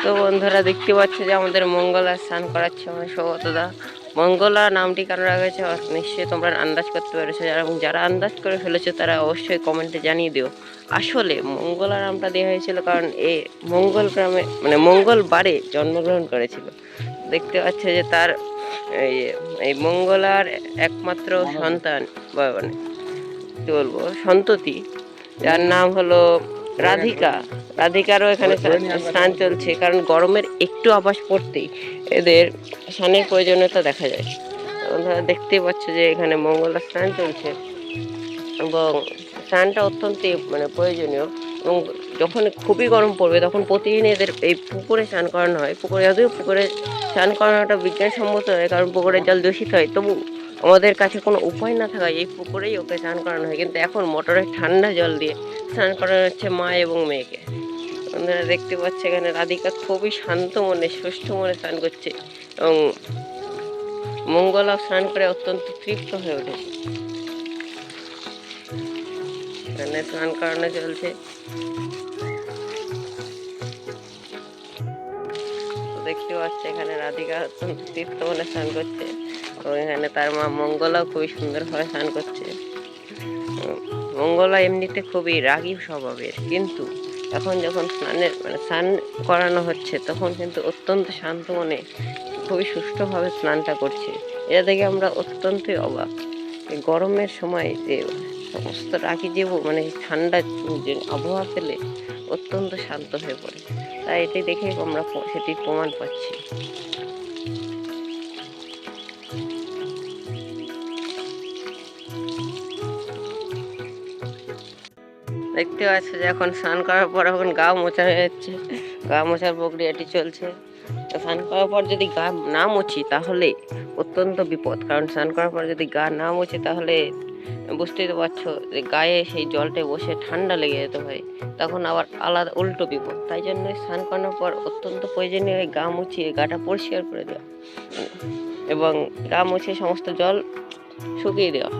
তো বন্ধুরা দেখতে পাচ্ছে যে আমাদের মঙ্গলা স্নান করাচ্ছে আমার সৌগতদা। মঙ্গলা নামটি কেন রাখা হয়েছে নিশ্চয়ই তোমরা আন্দাজ করতে পেরেছো, এবং যারা আন্দাজ করে ফেলেছো তারা অবশ্যই কমেন্টে জানিয়ে দিও। আসলে মঙ্গলা নামটা দেওয়া হয়েছিল কারণ এ মঙ্গল গ্রামে মানে মঙ্গলবারে জন্মগ্রহণ করেছিল। দেখতে পাচ্ছে যে তার এই মঙ্গলার একমাত্র সন্তান বা মানে কি বলবো সন্ততি, যার নাম হলো রাধিকা। রাধিকারও এখানে স্নান চলছে, কারণ গরমের একটু আভাস পড়তেই এদের স্নানের প্রয়োজনীয়তা দেখা যায়। তোমরা দেখতেই পাচ্ছ যে এখানে মঙ্গলা স্নান চলছে এবং স্নানটা অত্যন্ত মানে প্রয়োজনীয়। এবং যখন খুবই গরম পড়বে তখন প্রতিদিন এদের এই পুকুরে স্নান করানো হয়। পুকুরে যদিও পুকুরে স্নান করানোটা বিজ্ঞানসম্মত নয়, কারণ পুকুরের জল দূষিত হয়, তবু আমাদের কাছে কোনো উপায় না থাকায় এই পুকুরেই ওকে স্নান করানো হয়। কিন্তু এখন মোটরের ঠান্ডা জল দিয়ে স্নান করানো হচ্ছে মা এবং মেয়েকে। আপনারা দেখতে পাচ্ছে এখানে রাধিকা খুবই শান্ত মনে সুষ্ঠ মনে স্নান করছে এবং মঙ্গলা স্নান করে অত্যন্ত তৃপ্ত হয়ে উঠেছে। এখানে স্নান করানো চলছে। দেখতে পাচ্ছে এখানে রাধিকা অত্যন্ত তৃপ্ত মনে স্নান করছে এবং এখানে তার মা মঙ্গলাও খুবই সুন্দরভাবে স্নান করছে। মঙ্গলা এমনিতে খুবই রাগী স্বভাবের, কিন্তু এখন যখন স্নান করানো হচ্ছে তখন কিন্তু অত্যন্ত শান্ত মনে খুবই সুষ্ঠুভাবে স্নানটা করছে। এটা দেখে আমরা অত্যন্তই অবাক। এই গরমের সময় যে সমস্ত রাগী যে মানে ঠান্ডা যে আবহাওয়া পেলে অত্যন্ত শান্ত হয়ে পড়ে, তাই এটি দেখে আমরা সেটি প্রমাণ পাচ্ছি। দেখতে পাচ্ছ যে এখন স্নান করার পর এখন গা মোছা হয়ে যাচ্ছে, গা মোছার প্রক্রিয়াটি চলছে। স্নান করার পর যদি গা না মুছি তাহলে অত্যন্ত বিপদ, কারণ স্নান করার পর যদি গা না মুছি তাহলে বুঝতেই তো পারছো যে গায়ে সেই জলটা বসে ঠান্ডা লেগে যেতে পারে, তখন আবার আলাদা উল্টো বিপদ। তাই জন্য স্নান করানোর পর অত্যন্ত প্রয়োজনীয় গা মুছিয়ে গাটা পরিষ্কার করে দেওয়া এবং গা মুছিয়ে সমস্ত জল শুকিয়ে দেওয়া।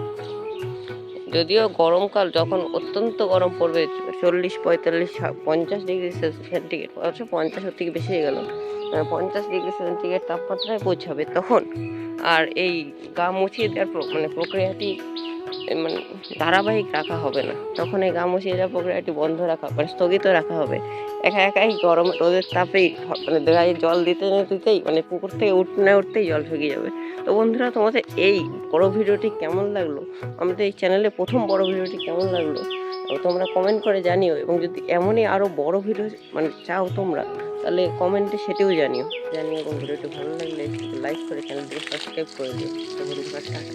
যদিও গরমকাল যখন অত্যন্ত গরম পড়বে 40, 45, 50 ডিগ্রি সেন্টিগ্রেড, অবশ্য 50 থেকে বেশি হয়ে গেল, 50 ডিগ্রি সেন্টিগ্রেড তাপমাত্রায় পৌঁছাবে, তখন আর এই গা মুছিয়ে দেওয়ার মানে প্রক্রিয়াটি মানে ধারাবাহিক রাখা হবে না। তখন এই গা মুছিয়ে দেওয়ার প্রক্রিয়াটি বন্ধ রাখা মানে স্থগিত রাখা হবে। একাই গরম রোদের তাপেই মানে গায়ে জল দিতেই মানে পুকুর থেকে উঠতেই জল শুকিয়ে যাবে। তো বন্ধুরা, তোমাদের এই বড় ভিডিওটি কেমন লাগলো, আমাদের এই চ্যানেলে প্রথম বড় ভিডিওটি কেমন লাগলো তোমরা কমেন্ট করে জানিও। এবং যদি এমনই আরও বড় ভিডিও মানে চাও তোমরা, তাহলে কমেন্টে সেটিও জানিও। এবং ভিডিওটি ভালো লাগলে লাইক করে চ্যানেলটিকে সাবস্ক্রাইব করে দিও। তো বন্ধুরা, টাটা।